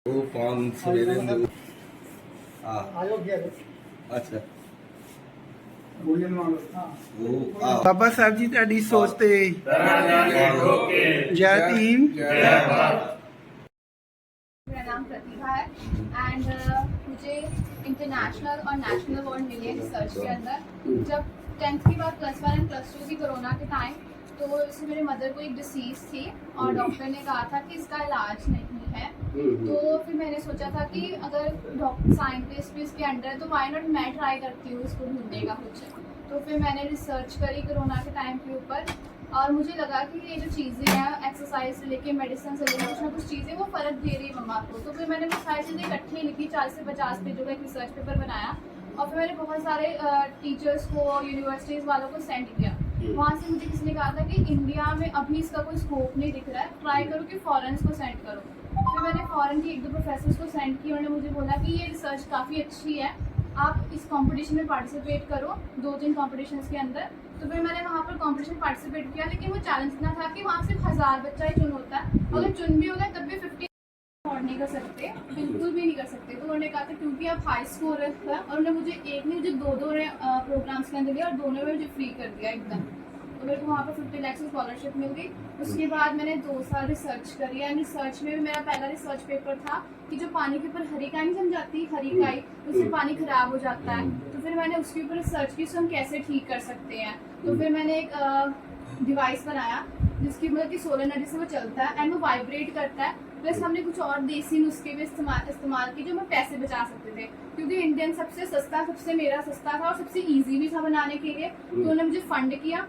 वो पान सवेरे में हाँ अच्छा वो ਬਾਬਾ ਸਾਹਿਬ ਜੀ ਤੁਹਾਡੀ ਸੋਚ ਤੇ ਜੈ ਭੀਮ। मेरा नाम प्रतिभा है एंड मुझे इंटरनेशनल और नेशनल अवार्ड मिले रिसर्च के अंदर। जब 10th के बाद +1 एंड +2 की कोरोना के टाइम तो इसमें मेरे मदर को एक डिसीज़ थी और डॉक्टर ने कहा था कि इसका इलाज नहीं है। तो फिर मैंने सोचा था कि अगर डॉक्टर साइंटिस्ट भी इसके अंडर है तो वाई नॉट मैं ट्राई करती हूँ इसको ढूंढने का कुछ। तो फिर मैंने रिसर्च करी कोरोना के टाइम के ऊपर और मुझे लगा कि ये जो चीज़ें हैं एक्सरसाइज से लेके मेडिसिन से लेके कुछ ना कुछ चीज़ें वो फ़र्क दे रही है मम्मा को। तो फिर मैंने वो सारी चीज़ें इकट्ठी लिखी, 40 से 50 पेजों का एक रिसर्च पेपर बनाया और फिर मैंने बहुत सारे टीचर्स को, यूनिवर्सिटीज़ वालों को सेंड किया। वहाँ से मुझे किसी ने कहा था कि इंडिया में अभी इसका कोई स्कोप नहीं दिख रहा है, ट्राई करो कि फॉरेन्स को सेंड करो। फिर मैंने फॉरेन के 1-2 प्रोफेसर्स को सेंड किया, उन्होंने मुझे बोला कि ये रिसर्च काफ़ी अच्छी है, आप इस कंपटीशन में पार्टिसिपेट करो 2-3 कॉम्पिटिशन्स के अंदर। तो फिर मैंने वहाँ पर कंपटीशन पार्टिसिपेट किया, लेकिन वो चैलेंज इतना था कि वहाँ सिर्फ 1000 बच्चा ही चुन होता है, अगर चुन भी होता है तब भी 50 अफोर्ड नहीं कर सकते, बिल्कुल भी नहीं कर सकते। तो उन्होंने कहा था क्योंकि आप हाई स्कोर है और उन्होंने मुझे एक नहीं मुझे 2 प्रोग्राम्स के अंदर दिया और दोनों में मुझे फ्री कर दिया एकदम। तो मेरे को वहाँ पर 50 लाख की स्कॉलरशिप मिल गई। उसके बाद मैंने 2 साल रिसर्च करी एंड रिसर्च में भी मेरा पहला रिसर्च पेपर था कि जो पानी के ऊपर हरी काई नहीं जम जाती, हरी काई, उससे पानी खराब हो जाता है। तो फिर मैंने उसके ऊपर रिसर्च की, उसको हम कैसे ठीक कर सकते हैं। तो फिर मैंने एक डिवाइस बनाया जिसकी मतलब कि सोलर एनर्जी से वो चलता है एंड वो वाइब्रेट करता है। प्लस हमने कुछ और देसी नुस्खे भी इस्तेमाल की जो हमें पैसे बचा सकते थे, क्योंकि इंडियन सबसे सस्ता, सबसे मेरा सस्ता था और सबसे ईजी भी था बनाने के लिए। तो उन्होंने मुझे फंड किया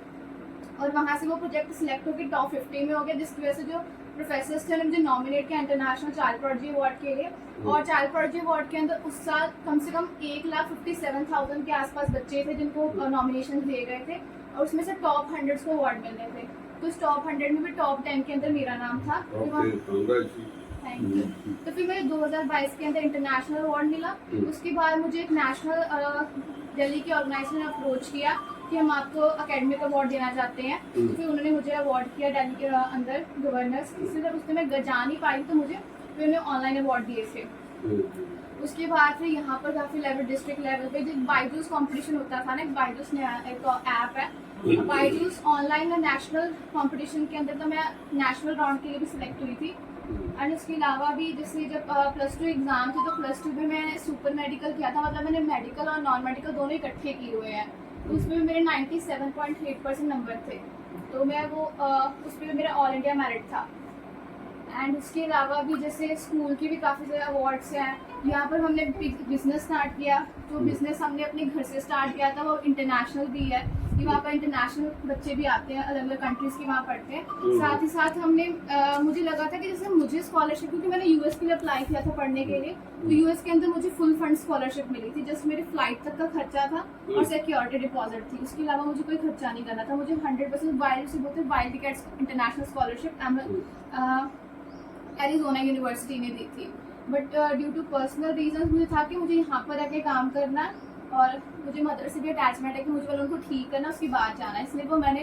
और वहाँ से वो प्रोजेक्ट सिलेक्ट होकर टॉप 50 में हो गया, जिसकी वजह से जो प्रोफेसर्स थे उन्होंने मुझे नॉमिनेट किया इंटरनेशनल चाइल्ड प्रोडिजी अवार्ड के लिए। और चाइल्ड प्रोडिजी अवार्ड के अंदर उस साल कम से कम 1,57,000 के आसपास बच्चे थे जिनको नॉमिनेशन दिए गए थे और उसमें से टॉप 100 को अवार्ड मिलने थे। तो उस टॉप 100 में भी टॉप 10 के अंदर मेरा नाम था। Thank you. तो फिर मुझे 2022 के अंदर इंटरनेशनल अवार्ड मिला। उसके बाद मुझे एक नेशनल दिल्ली की ऑर्गेनाइजेशन ने अप्रोच किया कि हम आपको अकेडमिक अवार्ड देना चाहते हैं। तो फिर उन्होंने मुझे अवार्ड किया दिल्ली के अंदर गवर्नर्स, इसलिए जब उसमें मैं जा नहीं पाई तो मुझे फिर उन्हें ऑनलाइन अवार्ड दिए थे। उसके बाद फिर यहाँ पर काफ़ी लेवल, डिस्ट्रिक्ट लेवल पे जो बाइजूस कंपटीशन होता था ना, बाइजूस ने एक ऐप है बाइजूस ऑनलाइन और नेशनल कंपटीशन के अंदर, तो मैं नेशनल राउंड के लिए भी सिलेक्ट हुई थी। एंड उसके अलावा भी जैसे जब +2 एग्ज़ाम थे तो +2 में मैंने सुपर मेडिकल किया था, मतलब मैंने मेडिकल और नॉन मेडिकल दोनों इकट्ठे किए हुए हैं। तो उसमें मेरे 97.8% नंबर थे, तो मैं वो उस पर मेरा ऑल इंडिया मेरिट था। एंड उसके अलावा भी जैसे स्कूल की भी काफ़ी सारे अवार्ड्स हैं। यहाँ पर हमने बिजनेस स्टार्ट किया, जो बिज़नेस हमने अपने घर से स्टार्ट किया था वो इंटरनेशनल भी है कि वहाँ पर इंटरनेशनल बच्चे भी आते हैं, अलग अलग कंट्रीज़ के वहाँ पढ़ते हैं। साथ ही साथ हमने मुझे लगा था कि जैसे मुझे स्कॉलरशिप, क्योंकि मैंने यूएस के लिए अप्लाई किया था पढ़ने के लिए, तो यूएस के अंदर मुझे फुल फंड स्कॉलरशिप मिली थी, जस्ट मेरे फ्लाइट तक का खर्चा था और सिक्योरिटी डिपॉजिट थी। उसके अलावा मुझे कोई खर्चा नहीं करना था। मुझे 100% वाइल्ड से बोलते wild tickets international scholarship Arizona University ने दी थी। But due to personal reason मुझे था कि मुझे यहाँ पर आके काम करना है और मुझे मदर से भी अटैचमेंट है कि मुझे पहले उनको ठीक करना, उसके बाद जाना है, इसलिए वो मैंने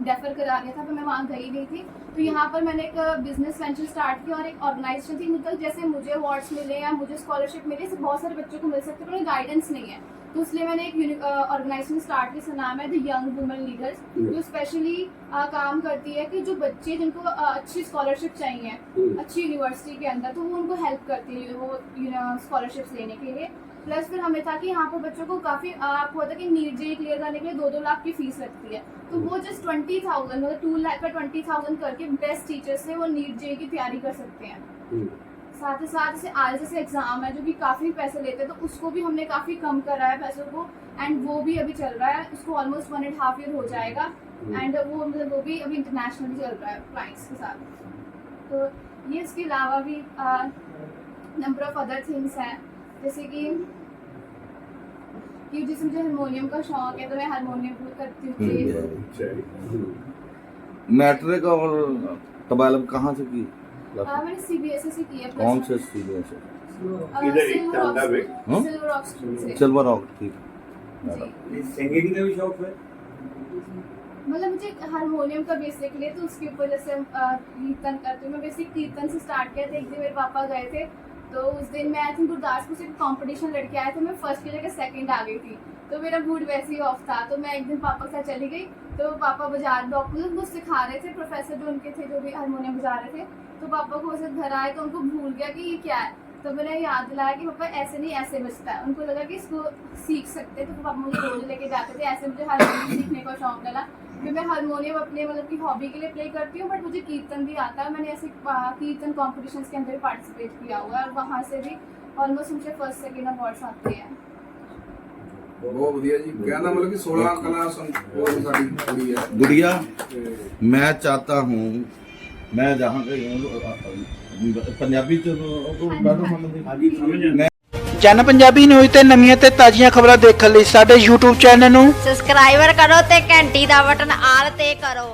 डेफर करा दिया था, तो मैं वहाँ गई नहीं थी। तो यहाँ पर मैंने एक बिजनेस वेंचर स्टार्ट किया और एक ऑर्गेनाइजेशन थी, मतलब जैसे मुझे अवार्ड्स मिले या मुझे स्कॉलरशिप मिले, इससे बहुत सारे बच्चों को मिल सकते हैं, पर उन्हें गाइडेंस नहीं है। तो इसलिए मैंने एक ऑर्गेनाइजेशन स्टार्ट की, इसका नाम है द यंग वुमेन लीडर्स, जो स्पेशली काम करती है कि जो बच्चे जिनको अच्छी स्कॉलरशिप चाहिए अच्छी यूनिवर्सिटी के अंदर, तो वो उनको हेल्प करती है वो स्कॉलरशिप्स लेने के लिए। प्लस फिर हमें था कि यहाँ पर बच्चों को काफ़ी आपको होता है कि नीट जेई क्लियर करने के लिए 2-2 लाख की फीस लगती है, तो वो जस्ट 20,000 मतलब 2 लाख का 20,000 करके बेस्ट टीचर से वो नीट जेई की तैयारी कर सकते हैं। साथ ही साथ जैसे आज जैसे एग्जाम है जो कि काफ़ी पैसे लेते हैं, तो उसको भी हमने काफ़ी कम करा है पैसों को, एंड वो भी अभी चल रहा है, उसको ऑलमोस्ट 1.5 ईयर हो जाएगा एंड वो मतलब वो भी अभी इंटरनेशनली चल रहा है क्लाइंट्स के साथ। तो ये इसके अलावा भी नंबर ऑफ अदर थिंग्स हैं, जैसे कि जैसे मुझे हारमोनियम का शौक है तो मैं हारमोनियम करती हूँ। मैट्रिक और तबालम कहाँ से की? मैंने सीबीएसई से किया। कौन से सीबीएसई? सिल्वर रॉक, ठीक। संगीत का भी शौक है? मतलब मुझे हारमोनियम का बेसिकली, तो उसके ऊपर जैसे कीर्तन करती हूँ मैं। बेसिक कीर्तन से स्टार्ट किया था। एक दिन मेरे पापा गए थे तो उस दिन मैं आई थिंक गुरदासपुर से कंपटीशन लड़के आए थे, मैं फर्स्ट की जगह सेकंड आ गई थी। तो मेरा मूड वैसे ही ऑफ था। तो मैं एक दिन पापा के साथ चली गई, तो पापा बजा डॉक्टर कुछ सिखा रहे थे, प्रोफेसर जो उनके थे जो भी हारमोनियम बजा रहे थे। तो पापा को वैसे घर आए तो उनको भूल गया कि ये क्या है। तो मैंने याद दिलाया कि पापा ऐसे नहीं ऐसे बजता है। उनको लगा कि इसको सीख सकते हैं, तो पापा मुझे रोज लेके जाते थे। ऐसे मुझे हारमोनियम सीखने का शौक लगा। फिर मैं हारमोनियम अपने मतलब की हॉबी के लिए प्ले करती हूँ, बट मुझे कीर्तन भी आता है। मैंने ऐसे कीर्तन कॉम्पिटिशन्स के अंदर पार्टिसिपेट किया हुआ है और वहाँ से भी ऑलमोस्ट मुझे फर्स्ट सेकेंड अवार्ड्स आते हैं। बहुत ਵਧੀਆ जी कहना मतलब कि 16 कला संपूर्ण साडी कुड़ी है गुड़िया, मैं चाहता हूँ मैं जहाँ गई हूँ पंजाबी च मैं ਜਨ ਪੰਜਾਬੀ ਨਿਊਜ਼ ਤੇ ਨਵੀਆਂ ਤੇ ਤਾਜ਼ੀਆਂ ਖਬਰਾਂ ਦੇਖਣ ਲਈ ਸਾਡੇ YouTube ਚੈਨਲ ਨੂੰ ਸਬਸਕ੍ਰਾਈਬਰ ਕਰੋ ਤੇ ਘੰਟੀ ਦਾ ਬਟਨ ਆਲ ਤੇ ਕਰੋ।